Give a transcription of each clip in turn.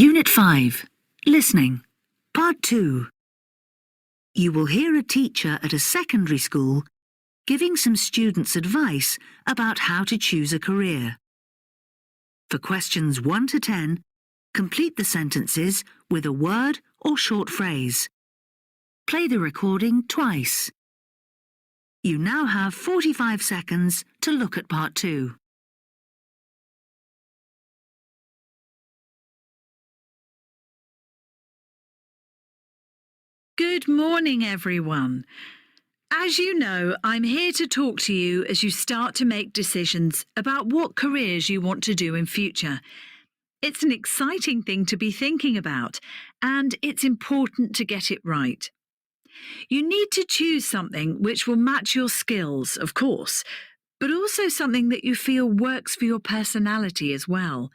Unit 5. Listening. Part 2. You will hear a teacher at a secondary school giving some students advice about how to choose a career. For questions 1 to 10, complete the sentences with a word or short phrase. Play the recording twice. You now have 45 seconds to look at Part 2. Good morning, everyone. As you know, I'm here to talk to you as you start to make decisions about what careers you want to do in future. It's an exciting thing to be thinking about, and it's important to get it right. You need to choose something which will match your skills, of course, but also something that you feel works for your personality as well.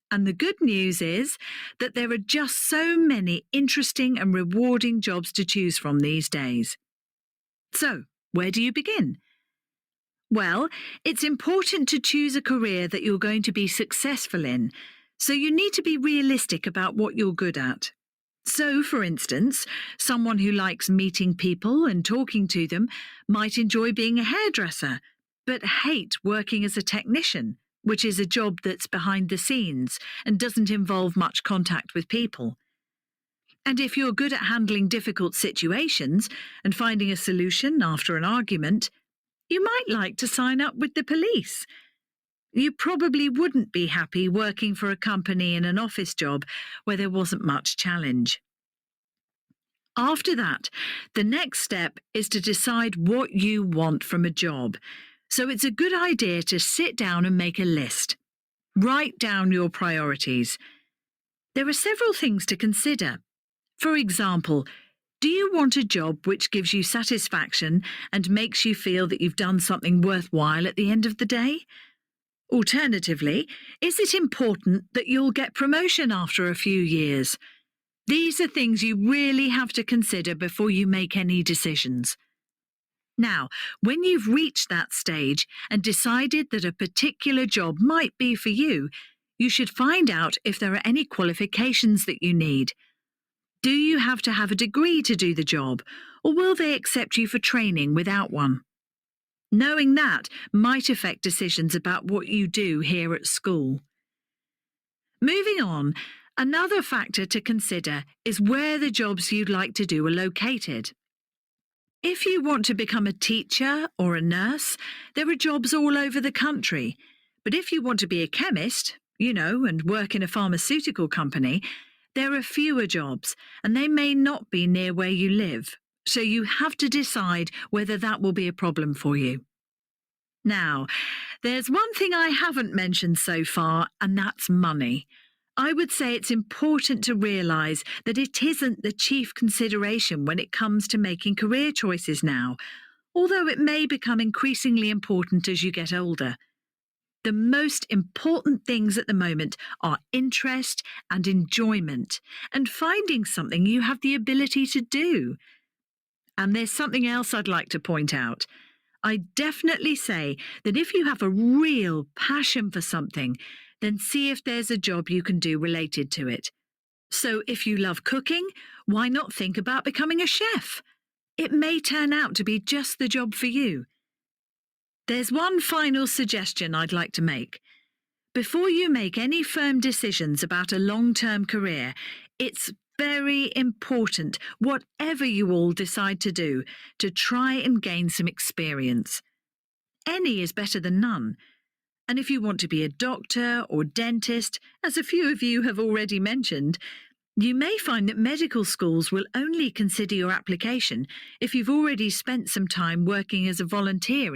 And the good news is that there are just so many interesting and rewarding jobs to choose from these days. So, where do you begin? Well, it's important to choose a career that you're going to be successful in, so you need to be realistic about what you're good at. So, for instance, someone who likes meeting people and talking to them might enjoy being a hairdresser, but hate working as a technician, which is a job that's behind the scenes and doesn't involve much contact with people. And if you're good at handling difficult situations and finding a solution after an argument, you might like to sign up with the police. You probably wouldn't be happy working for a company in an office job where there wasn't much challenge. After that, the next step is to decide what you want from a job. So it's a good idea to sit down and make a list. Write down your priorities. There are several things to consider. For example, do you want a job which gives you satisfaction and makes you feel that you've done something worthwhile at the end of the day? Alternatively, is it important that you'll get promotion after a few years? These are things you really have to consider before you make any decisions. Now, when you've reached that stage and decided that a particular job might be for you, you should find out if there are any qualifications that you need. Do you have to have a degree to do the job, or will they accept you for training without one? Knowing that might affect decisions about what you do here at school. Moving on, another factor to consider is where the jobs you'd like to do are located. If you want to become a teacher or a nurse, there are jobs all over the country. But if you want to be a chemist, and work in a pharmaceutical company, there are fewer jobs, and they may not be near where you live. So you have to decide whether that will be a problem for you. Now, there's one thing I haven't mentioned so far, and that's money. I would say it's important to realise that it isn't the chief consideration when it comes to making career choices now, although it may become increasingly important as you get older. The most important things at the moment are interest and enjoyment, and finding something you have the ability to do. And there's something else I'd like to point out. I definitely say that if you have a real passion for something, then see if there's a job you can do related to it. So if you love cooking, why not think about becoming a chef? It may turn out to be just the job for you. There's one final suggestion I'd like to make. Before you make any firm decisions about a long-term career, it's very important, whatever you all decide to do, to try and gain some experience. Any is better than none. And if you want to be a doctor or dentist, as a few of you have already mentioned, you may find that medical schools will only consider your application if you've already spent some time working as a volunteer in your